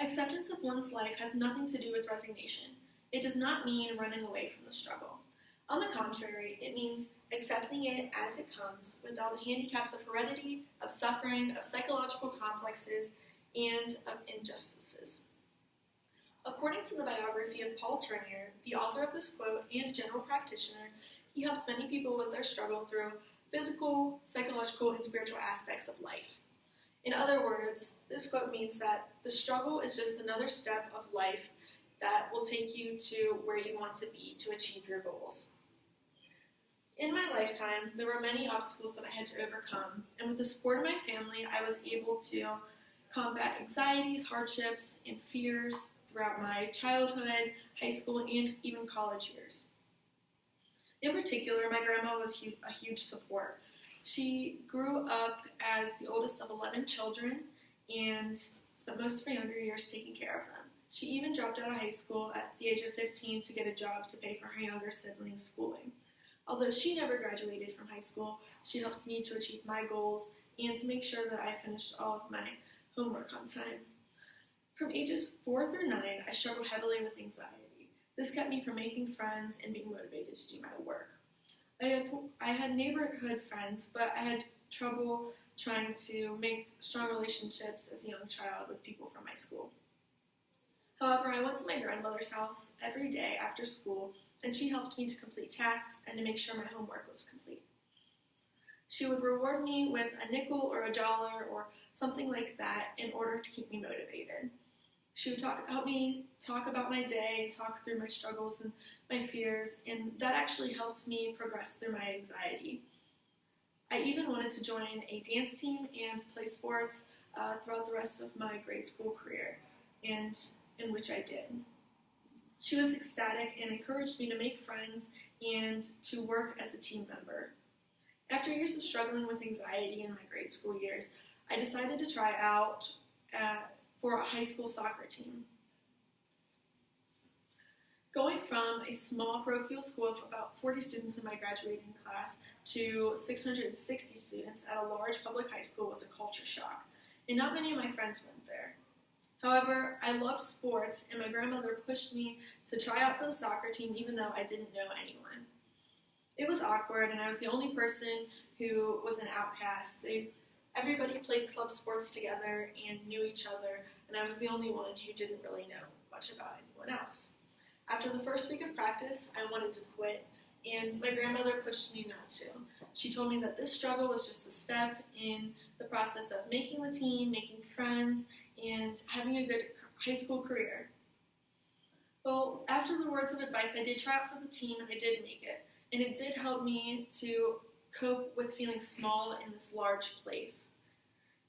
Acceptance of one's life has nothing to do with resignation. It does not mean running away from the struggle. On the contrary, it means accepting it as it comes, with all the handicaps of heredity, of suffering, of psychological complexes, and of injustices. According to the biography of Paul Tournier, the author of this quote and general practitioner, he helps many people with their struggle through physical, psychological, and spiritual aspects of life. In other words, this quote means that the struggle is just another step of life that will take you to where you want to be to achieve your goals. In my lifetime, there were many obstacles that I had to overcome, and with the support of my family, I was able to combat anxieties, hardships, and fears throughout my childhood, high school, and even college years. In particular, my grandma was a huge support. She grew up as the oldest of 11 children and spent most of her younger years taking care of them. She even dropped out of high school at the age of 15 to get a job to pay for her younger siblings' schooling. Although she never graduated from high school, she helped me to achieve my goals and to make sure that I finished all of my homework on time. From ages 4 through 9, I struggled heavily with anxiety. This kept me from making friends and being motivated to do my work. I had neighborhood friends, but I had trouble trying to make strong relationships as a young child with people from my school. However, I went to my grandmother's house every day after school, and she helped me to complete tasks and to make sure my homework was complete. She would reward me with a nickel or a dollar or something like that in order to keep me motivated. She would help me talk about my day, talk through my struggles and my fears, and that actually helped me progress through my anxiety. I even wanted to join a dance team and play sports throughout the rest of my grade school career, and in which I did. She was ecstatic and encouraged me to make friends and to work as a team member. After years of struggling with anxiety in my grade school years, I decided to try out for a high school soccer team. Going from a small parochial school of about 40 students in my graduating class to 660 students at a large public high school was a culture shock, and not many of my friends went there. However, I loved sports, and my grandmother pushed me to try out for the soccer team even though I didn't know anyone. It was awkward, and I was the only person who was an outcast. Everybody played club sports together and knew each other, and I was the only one who didn't really know much about anyone else. After the first week of practice, I wanted to quit, and my grandmother pushed me not to. She told me that this struggle was just a step in the process of making the team, making friends, and having a good high school career. Well, after the words of advice, I did try out for the team, and I did make it, and it did help me to cope with feeling small in this large place.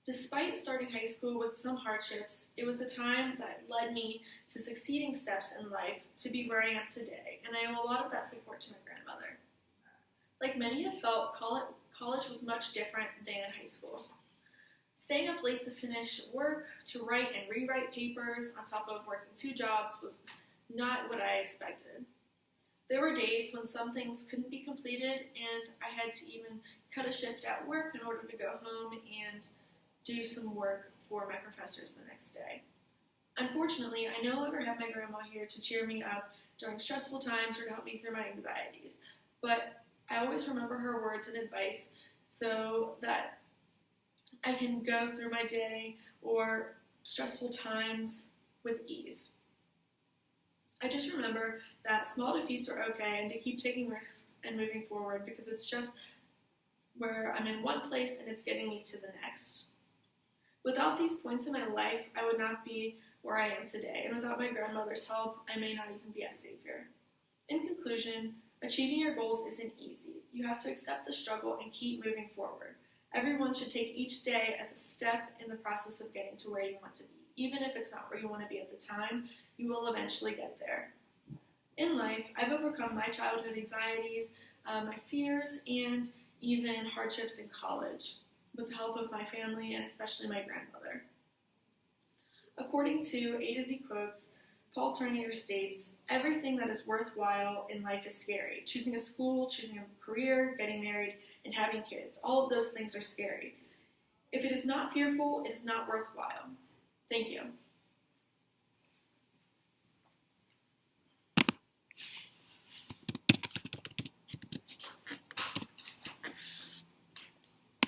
Despite starting high school with some hardships, it was a time that led me to succeeding steps in life to be where I am today, and I owe a lot of that support to my grandmother. Like many have felt, college was much different than high school. Staying up late to finish work, to write and rewrite papers on top of working 2 jobs was not what I expected. There were days when some things couldn't be completed, and I had to even cut a shift at work in order to go home and do some work for my professors the next day. Unfortunately, I no longer have my grandma here to cheer me up during stressful times or to help me through my anxieties, but I always remember her words and advice so that I can go through my day or stressful times with ease. I just remember that small defeats are okay and to keep taking risks and moving forward because it's just where I'm in one place and it's getting me to the next. Without these points in my life, I would not be where I am today, and without my grandmother's help, I may not even be at Xavier. In conclusion, achieving your goals isn't easy. You have to accept the struggle and keep moving forward. Everyone should take each day as a step in the process of getting to where you want to be. Even if it's not where you want to be at the time, you will eventually get there. In life, I've overcome my childhood anxieties, my fears, and even hardships in college with the help of my family and especially my grandmother. According to A to Z Quotes, Paul Tournier states, "Everything that is worthwhile in life is scary. Choosing a school, choosing a career, getting married, and having kids. All of those things are scary. If it is not fearful, it is not worthwhile." Thank you.